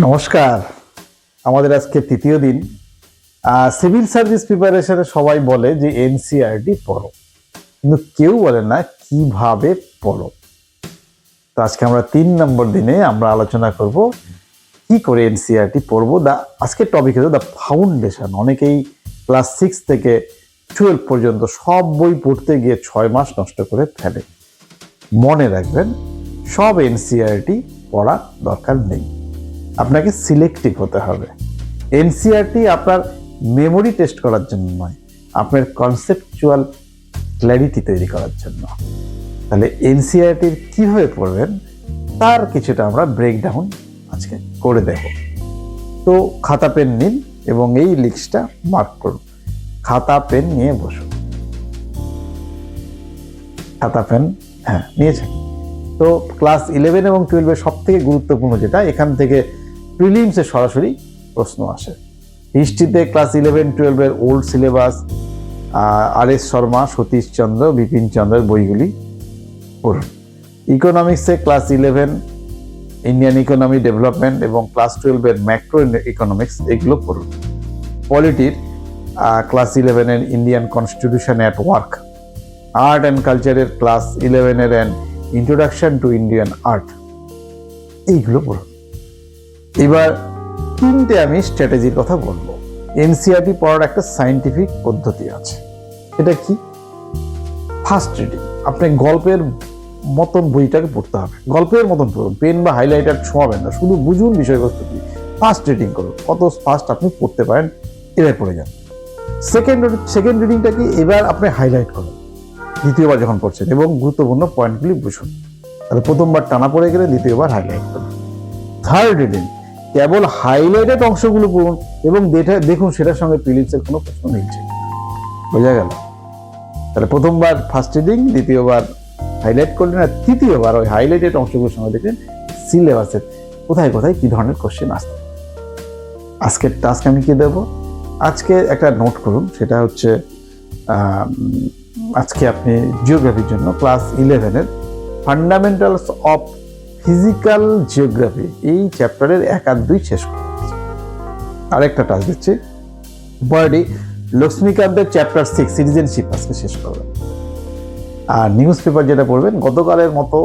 নমস্কার। আমাদের আজকে তৃতীয় দিন। সিভিল সার্ভিস প্রিপারেশনে সবাই বলে যে এনসিইআরটি পড়ো, কিন্তু কেউ বলে না কিভাবে পড়ো। তো আজকে আমরা 3 নম্বর দিনে আমরা আলোচনা করব কি করে এনসিইআরটি পড়বো। আজকের টপিক হলো দ্য ফাউন্ডেশন। অনেকেই ক্লাস 6 থেকে 12 পর্যন্ত সব বই পড়তে গিয়ে 6 মাস নষ্ট করে ফেলে। মনে রাখবেন, সব এনসিইআরটি পড়ার দরকার নেই, আপনাকে সিলেক্টিভ হতে হবে। এনসিইআরটি আপনার মেমোরি টেস্ট করার জন্য নয়, আপনার কনসেপচুয়াল ক্ল্যারিটি তৈরি করার জন্য। তাহলে এনসিইআরটির কিভাবে পড়বেন তার কিছুটা আমরা ব্রেকডাউন আজকে করে দেব। তো খাতা পেন নিন এবং এই লিস্টটা মার্ক করুন। খাতা পেন নিয়ে বসুন। খাতা পেন নিয়েছেন। তো ক্লাস 11 এবং 12 সব থেকে গুরুত্বপূর্ণ যেটা, এখান থেকে প্রিলিমসে সরাসরি প্রশ্ন আসে। হিস্ট্রিতে class 11-12 old syllabus, R S. Sharma, Satish Chandra, Bipin চন্দ্রের বইগুলি পড়ুন। ইকোনমিক্সে ক্লাস 11 ইন্ডিয়ান ইকোনমি ডেভেলপমেন্ট এবং ক্লাস 12 ম্যাক্রো ইকোনমিক্স, এগুলো পড়ুন। পলিটির class 11 Indian constitution at work. Art and কালচারের class 11 introduction to Indian art, এইগুলো পড়ুন। এবার 3টে আমি স্ট্র্যাটেজির কথা বলবো। এনসিইআরটি পড়ার একটা সায়েন্টিফিক পদ্ধতি আছে। এটা কি? First reading. আপনি গল্পের মতন বইটাকে পড়তে হবে, গল্পের মতন পড়ুন। পেন বা হাইলাইটার ছোঁয়াবেন না, শুধু বুঝুন বিষয়বস্তু কি। ফার্স্ট রিডিং করুন, কত ফার্স্ট আপনি পড়তে পারেন এবার পড়ে যান। সেকেন্ড রিডিংটা কি? এবার আপনি হাইলাইট করুন দ্বিতীয়বার যখন পড়ছেন, এবং গুরুত্বপূর্ণ পয়েন্টগুলি বুঝুন। তাহলে প্রথমবার টানা পড়ে গেলে দ্বিতীয়বার হাইলাইট করুন। থার্ড রিডিং, কেবল হাইলাইটেড অংশগুলো পড়ুন এবং দেখুন সেটার সঙ্গে প্রিলিমসের কোনো প্রশ্ন মিলছে। বোঝা গেল? তাহলে প্রথমবার ফার্স্ট রিডিং, দ্বিতীয়বার হাইলাইট করলেন, আর তৃতীয়বার ওই হাইলাইটেড অংশগুলোর সঙ্গে দেখলেন সিলেবাসের কোথায় কোথায় কি ধরনের কোশ্চেন আসছে। আজকের টাস্ক আমি কি দেব? আজকে একটা নোট করুন। সেটা হচ্ছে আজকে আপনি জিওগ্রাফির জন্য class 11 fundamentals of physical geography, এই চ্যাপ্টারের 1 আর 2 শেষ করুন। আরেকটা টাস্ক দিচ্ছি, বডি লক্ষ্মীকান্তের চ্যাপ্টার 6 সিটিজেনশিপ আজকে শেষ করবেন। আর নিউজ পেপার যেটা পড়বেন, গতকালের মতো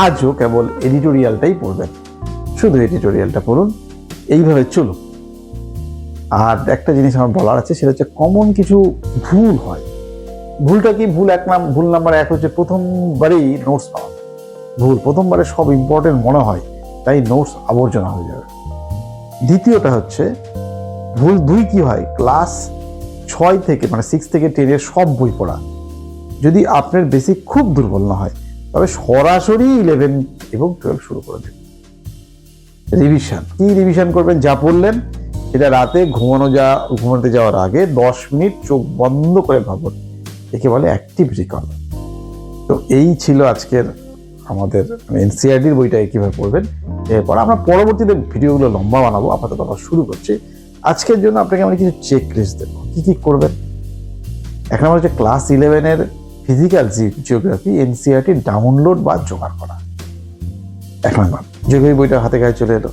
আজও কেবল এডিটোরিয়ালটাই পড়বেন, শুধু এডিটোরিয়ালটা পড়ুন। এইভাবে চলুন। আর একটা জিনিস আমার বলার আছে, সেটা হচ্ছে কমন কিছু ভুল হয়। ভুলটা কি? ভুল নাম্বার 1 হচ্ছে প্রথমবারেই নোটস পাওয়া ভুল। প্রথমবারে সব ইম্পর্টেন্ট মনে হয়, তাই নোটস আবর্জনা হয়ে যাবে। দ্বিতীয়টা হচ্ছে ভুল 2 কি হয়, ক্লাস 6 থেকে মানে 6 থেকে 10 সব বই পড়া। যদি আপনার বেসিক খুব দুর্বল না হয়, তবে সরাসরি 11 এবং 12 শুরু করে দেবেন। রিভিশন কি? রিভিশন করবেন যা পড়লেন সেটা রাতে ঘুমাতে যাওয়ার আগে 10 মিনিট চোখ বন্ধ করে ভাবুন, একে বলে অ্যাক্টিভ রিকল। তো এই ছিল আজকের আমাদের এনসিইআরটির বইটা কিভাবে পড়বেন। এরপর আমরা পরবর্তীতে ভিডিওগুলো লম্বা বানাবো। আপাতত আমরা শুরু করছি। আজকের জন্য আপনাকে আমরা কিছু চেক লিস্ট দেবো, কি কি করবেন। এক নম্বর হচ্ছে class 11 physical geography NCERT download বা জোগাড় করা। 1 নম্বর, জিওগ্রাফি বইটা হাতে কাছে চলে এলো,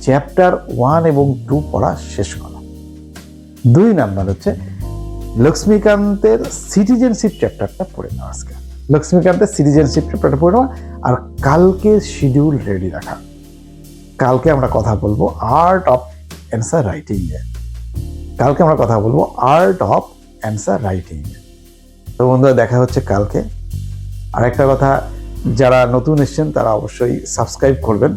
চ্যাপ্টার 1 এবং 2 পড়া শেষ করা। 2 নম্বর হচ্ছে লক্ষ্মীকান্তের সিটিজেনশিপ চ্যাপ্টারটা পড়ে নেওয়া। আজকে লক্ষ্মীকান্তের সিটিজেনশিপ চ্যাপ্টারটা পড়ে নেওয়া, আর কালকে শিডিউল রেডি রাখা। কালকে আমরা কথা বলবো আর্ট অফ অ্যান্সার রাইটিং এ। কালকে আমরা কথা বলবো আর্ট অফ অ্যান্সার রাইটিং এ। তো বন্ধুরা, দেখা হচ্ছে কালকে। আর একটা কথা, যারা নতুন এসেছেন তারা অবশ্যই সাবস্ক্রাইব করবেন।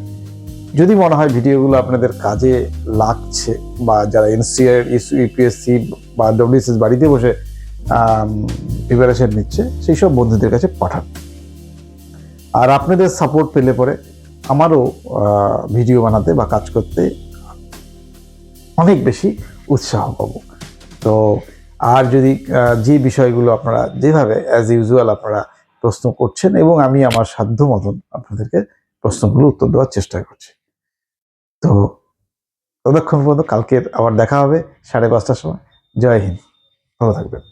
যদি মনে হয় ভিডিওগুলো আপনাদের কাজে লাগছে, বা যারা এনসিইআরটি, ইউপিএসসি বা ডব্লিউবিসিএস বাড়িতে বসে প্রিপারেশন নিচ্ছে, সেই সব বন্ধুদের কাছে পাঠান। আর আপনাদের সাপোর্ট পেলে পরে আমারও ভিডিও বানাতে বা কাজ করতে অনেক বেশি উৎসাহ পাবো। তো আর যদি যে বিষয়গুলো আপনারা যেভাবে অ্যাজ ইউজুয়াল আপনারা প্রশ্ন করছেন, এবং আমি আমার সাধ্য মতন আপনাদেরকে প্রশ্নগুলো উত্তর দেওয়ার চেষ্টা করছি। তো ততক্ষণ পর্যন্ত কালকের আবার দেখা হবে 5:30টার সময়। জয় হিন্দ, ভালো থাকবেন।